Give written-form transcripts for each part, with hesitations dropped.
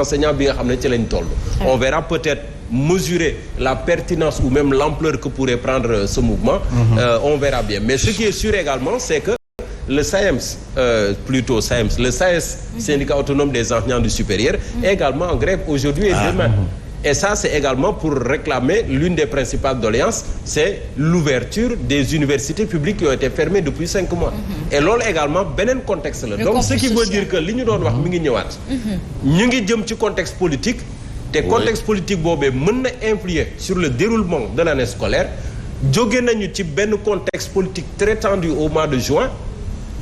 enseignant bi nga xam ne ci lañ toll. On verra peut-être mesurer la pertinence ou même l'ampleur que pourrait prendre ce mouvement. On verra bien. Mais ce qui est sûr également, c'est que le SAEMS, le SAES, syndicat autonome des enseignants du supérieur, est également en grève aujourd'hui et demain. Et ça, c'est également pour réclamer l'une des principales doléances, c'est l'ouverture des universités publiques qui ont été fermées depuis 5 mois. Et loolu également beneen contexte la. Donc ce qui veut dire que li ñu doon wax mi ngi ñëwaat. ñu ngi jëm ci contexte politique. te contexte politique boobee mën na influer sur le déroulement de l'année scolaire. jóge nañu ci benn contexte politique très tendu au mois de juin,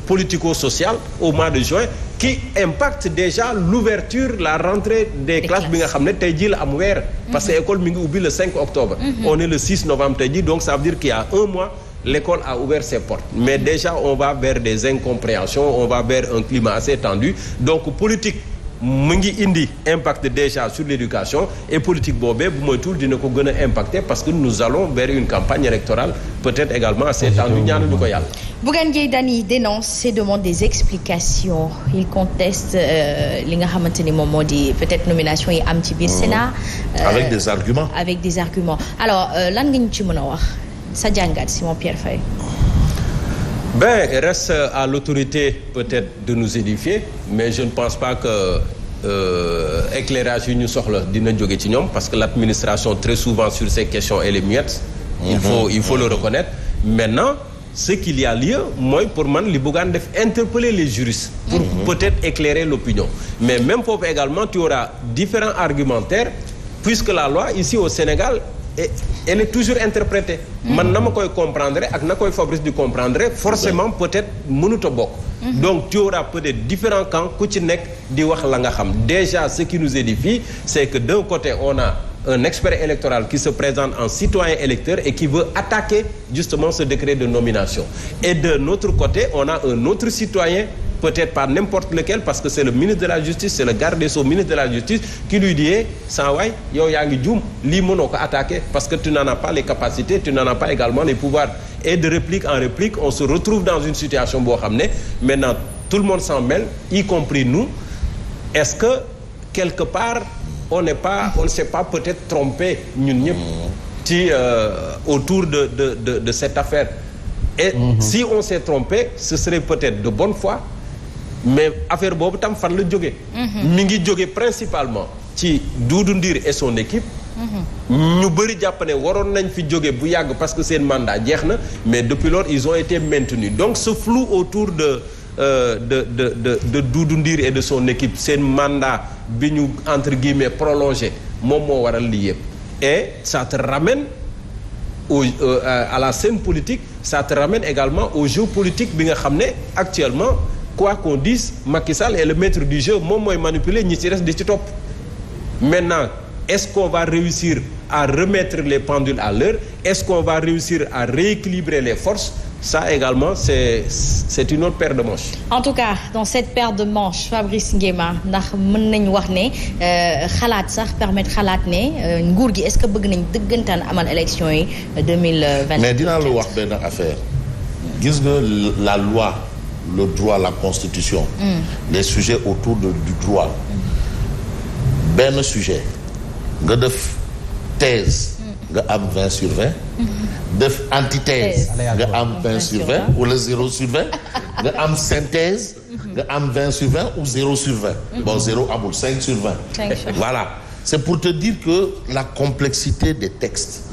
politico-social au mois de juin, qui impacte déjà l'ouverture, la rentrée des classes bi nga xam ne tey jii la am weer. parce que école mi ngi ubbi le 5 octobre. On est le 6 novembre tey jii, donc ça veut dire qu'il y a un mois l'école a ouvert ses portes. Mais déjà on va vers des incompréhensions, on va vers un climat assez tendu. Donc politique mu ngi indi impact déjà sur l'éducation, et politique boobee bu moytuwul dina ko gën a impacter parce que nous allons vers une campagne électorale peut-être également assez tendue. ñaanuñu ko yàlla. Bougane Gueye Dany dénonce et demande des explications. Il conteste li nga xamante ni moom moo di peut-être nomination yi am ci biir Sénat. Avec des arguments. Avec des arguments. Alors lan nga ñu ci mën a wax sa jàngat, Simon Pierre Faye. Ben, il reste à l'autorité peut-être de nous édifier, mais je ne pense pas que éclairage yu ñu soxla dina jóge ci ñoom, parce que l'administration très souvent sur ces questions elle est muette. Il faut le reconnaître. Maintenant, ce qu'il y a lieu mooy pour man li Bougane def interpeller les juristes pour peut-être éclairer l'opinion. Mais même foofu également tu auras différents argumentaires, puisque la loi ici au Sénégal elle est toujours interprétée. man na ma koy comprendre ak na koy Fabrice di comprendre forcément peut-être mënut a bokk. Donc tu auras peut-être différents camps ku ci nekk di wax la nga xam. Déjà ce qui nous édifie, c'est que d'un côté on a un expert électoral qui se présente en citoyen électeur et qui veut attaquer justement ce décret de nomination. Et de notre côté on a un autre citoyen, peut-être pas n'importe lequel, parce que c'est le ministre de la Justice, c'est le garde des Sceaux, ministre de la Justice, qui lui dit saa waay yow yaa ngi juum lii mënoo ko attaquer parce que tu n'en as pas les capacités, tu n'en as pas également les pouvoirs. Et de réplique en réplique on se retrouve dans une situation boo xam ne maintenant tout le monde s'en mêle, y compris nous. Est-ce que quelque part on ne s'est pas peut-être trompé ñun ñëpp ci autour de cette affaire. Et si on s'est trompé, ce serait peut-être de bonne foi. Mais affaire boobu tam fan la jóge mi ngi jóge principalement ci Doudou Ndir et son équipe. ñu bëri jàpp ne waroon nañ fi jóge bu yàgg parce que seen mandat jeex na, mais depuis lors ils ont été maintenus. Donc ce flou autour de Doudou Ndir et de son équipe, seen mandat bi ñu entre guillemets prolongé moom moo waral lii yëpp. Et ça te ramène à la scène politique, ça te ramène également au jeu politique bi nga xam ne actuellement quoi qu'on dise Macky Sall est le maître du jeu, moom mooy manipuler ñi ci des di ci topp. Maintenant est-ce qu'on va réussir à remettre les pendules à l'heure? Est-ce qu'on va réussir à rééquilibrer les forces? Ça également c'est une autre paire de manches. En tout cas dans cette paire de manches, Fabrice Nguema, ndax mën nañ wax ne xalaat sax permettre xalaat ne nguur gi est-ce que bëgg nañ dëggantaan amal élection yi 2024. mais dinaa la wax benn affaire. gis nga la loi, le droit, la constitution. Les sujets autour du droit. benn sujet nga def thèse nga am 20 sur 20. def antithèse nga am 20 sur 20 wala 0 sur 20. nga am synthèse nga am 20 sur 20 ou 0 sur 20. bon 0 amul 5 sur 20. Voilà, c'est pour te dire que la complexité des textes.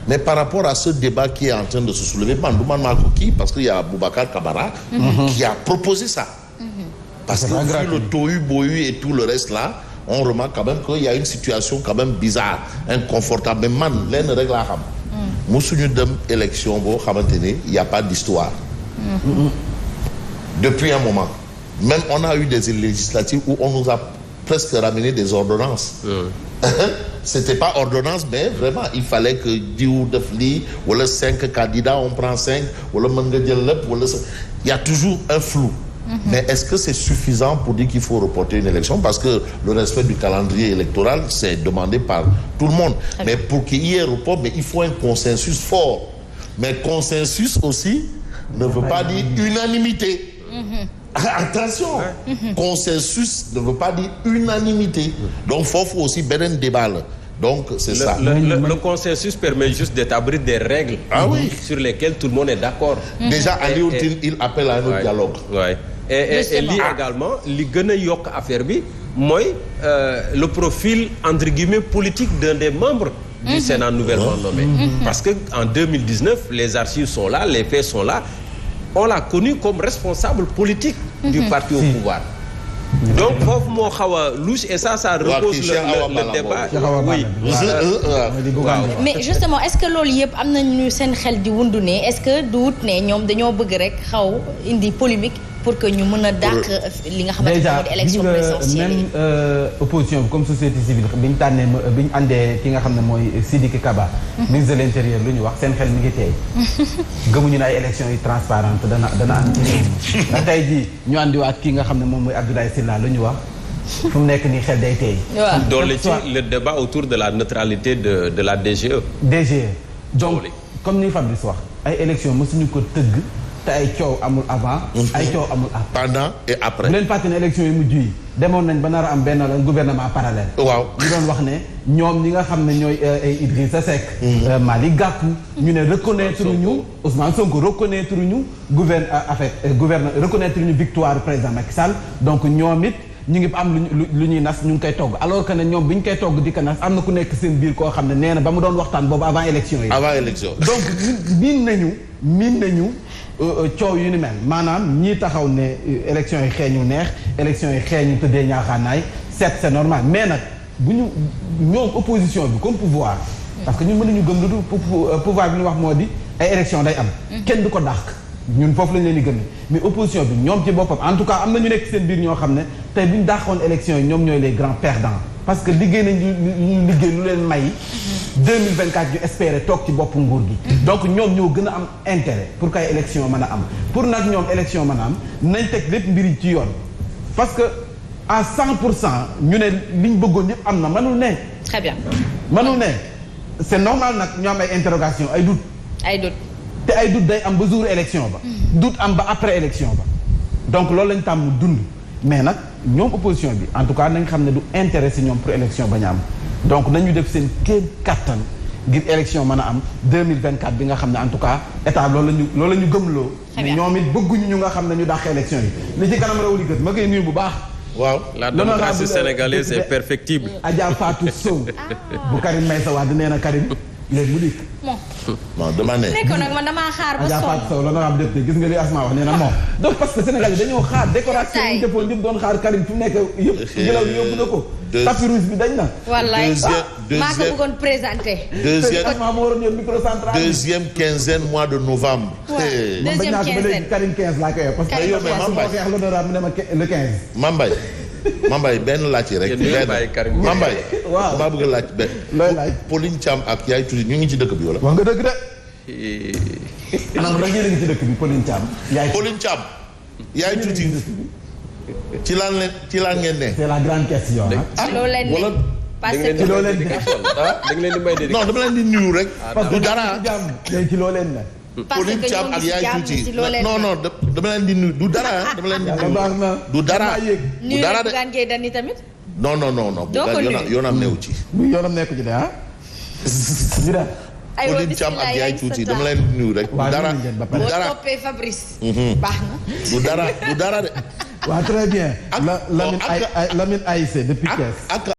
Mais par rapport à ce débat qui est en train de se soulever, man du man maa ko kii parce que y a Boubacar Camara qui a proposé ça. Parce que vu le tohu-bohu et tout le reste là, on remarque quand même qu'il y a une situation quand même bizarre, inconfortable. Mais man lenn rek laa xam. musuñu dem élection boo xamante ni il y a pas d'histoire. Depuis un moment. Même on a eu des législatives où on nous a presque ramené des ordonnances. C'était pas ordonnance, mais vraiment il fallait que diw def lii wala 5 candidats on prend 5 wala mën nga jël lépp wala il y a toujours un flou. Mais est-ce que c'est suffisant pour dire qu'il faut reporter une élection? Parce que le respect du calendrier électoral, c'est demandé par tout le monde. Mais pour qu'il y ait report, mais il faut un consensus fort. Mais consensus aussi ne veut pas dire unanimité. attention consensus ne veut pas dire unanimité donc foofu aussi beneen débat la donc c'est ça le consensus permet juste d'établir des règles sur lesquelles tout le monde est d'accord. Déjà Alioune Tine il appelle à un dialogue. Et lii également li gën a yokk affaire bi mooy le profil entre guillemets politique d'un des membres du Sénat nouvellement nommé. Parce que en 2019 les archives sont là, les faits sont là. On l'a connu comme responsable politique du parti au pouvoir. Donc foofu moo xaw a louche et ça repose le débat. Oui. Mais justement est-ce que loolu yëpp am nañu seen xel di wundu ne est-ce que du wut ne ñoom dañoo bëgg rek xaw indi polémique pour que ñu mën a dàq li nga xamante ne moo di élection présidentielle yi. même opposition comme société civile bi ñu tànnee bi ñu àndee ki nga xam ne mooy Sidiki Kaba. ministre de l'intérieur lu ñu wax seen xel mi ngi teey gëmuñu ne ay élections yu transparente dana am ci réew mi tey jii ñu àndiwaat ki nga xam ne moom mooy Abdoulaye Sylla lu ñu wax fu mu nekk nii xel day teey. waaw doole ci le débat autour de la neutralité de la DGE. DGE donc comme ni Fabrice wax ay élections mësuñu ko tëgg. te ay coow amul avant. ay coow amul après. pendant et après. bu leen fàtte ne élection yi mujj yi demoon nañ ba nar a am benn gouvernement parallèle. waaw ñu doon wax ne ñoom ñi nga xam ne ñooy Idrissa Seck. Malick Gakou. ñu ne reconnaître ñu Ousmane Sonko reconnaître ñu reconnaître ñu victoire président Macky Sall donc ñoom it ñu ngi am lu ñuy nas ñu ngi koy togg alors que ne ñoom bi ñu koy togg di ko nas am na ku nekk seen biir koo xam ne nee na ba mu doon waxtaan boobu avant élection yi. avant élection donc miin nañu. coow yu ni mel maanaam ñii taxaw ne élection yi xeeñu neex élection yi xeeñu tëddee ñaaxaanaay c'est normal mais nag bu ñu ñoom opposition bi comme pouvoir parce que ñun mënuñu gëm lu dul pouvoir bi ñu wax moo di ay élection day am kenn du ko dàq ñun foofu lañ leen di gëm mais opposition bi ñoom ci boppam en tout cas am na ñu nekk seen biir ñoo xam ne tey bu ñu dàqoon élection yi ñoom ñooy les grands perdants parce que liggéey nañ ñu liggéey lu leen may 2024 ñu espérer toog ci boppu nguur gi donc ñoom ñoo gën a am intérêt pour kay élection mën a am pour nag ñoom élection mën a am nañ teg lépp mbir yi ci yoon parce que à 100% ñu ne liñ bëggoon yëpp am na mënul ne. Très bien. mënul ne c'est normal nag ñu am ay interrogation ay doute. te ay doute day am ba jour élection ba. doute am ba après élection ba donc loolu lañ tàmm dund mais nag ñoom opposition bi en tout cas nañ xam ne du intérêt si ñoom pour élection ba ñu am donc nañu def seen kéem kattan ngir élection mën a am 2024 bi nga xam ne en tout cas état loolu la ñu gëmloo. ñoom it bëgguñu ñu nga xam ne ñu dàq élection yi li ci kanam rawuli gët ma koy nuyu bu baax. waaw la démocratie sénégalaise est perfectible. Adja Fatou Sow bu Karim Meïssa Wade nee na Karim léegi mu dikk. non dama ne. nekkoon nag man damaa xaar ba Adja Fatou Sow la nga xam député gis nga li Asma wax nee na moom. donc parce que Sénégal yi dañoo xaar décoration yi ñu defoon ñëpp doon xaar Karim fi mu nekk yëpp ngelaw li yóbbu na ko. tapis rouge bi dañ na. wallaay maa ko bëggoon présenté. deuxième quinzaine mois de novembre. deuxième quinzaine Karim 15 laa koy wax parce que yow ma l'honorable ne ma le 15. Mambay benn laaj rek. Mambay. waaw maa bëgg a laaj benn. looy laaj Pauline Thiam ak Yaay Tuuti ñu ngi ci dëkk bi wala. wax nga dëgg de. non rek yéen a ngi ci dëkk bi Pauline Thiam. Pauline Thiam. Yaay Tuuti ci lan ngeen ne. c'est la grande question ah. ci loolu leen ne wala. parce que da nga leen di may déedéet. non dama leen di nuyu rek. du dara ci loo leen ne. Pauline Thiam ak Yaay Tuuti non dama leen di nuyu du dara dama leen di nuyu. du dara du dara de. Bougane Gueye Dany tamit. non. yoonam newu ci. yoonam nekku ci de ah. Pauline Thiam ak Yaay Tuuti dama leen di nuyu rek. du dara boo toppee Fabrice. baax na. du dara de. waaw très bien. Lamine Aïssé depuis Thiès.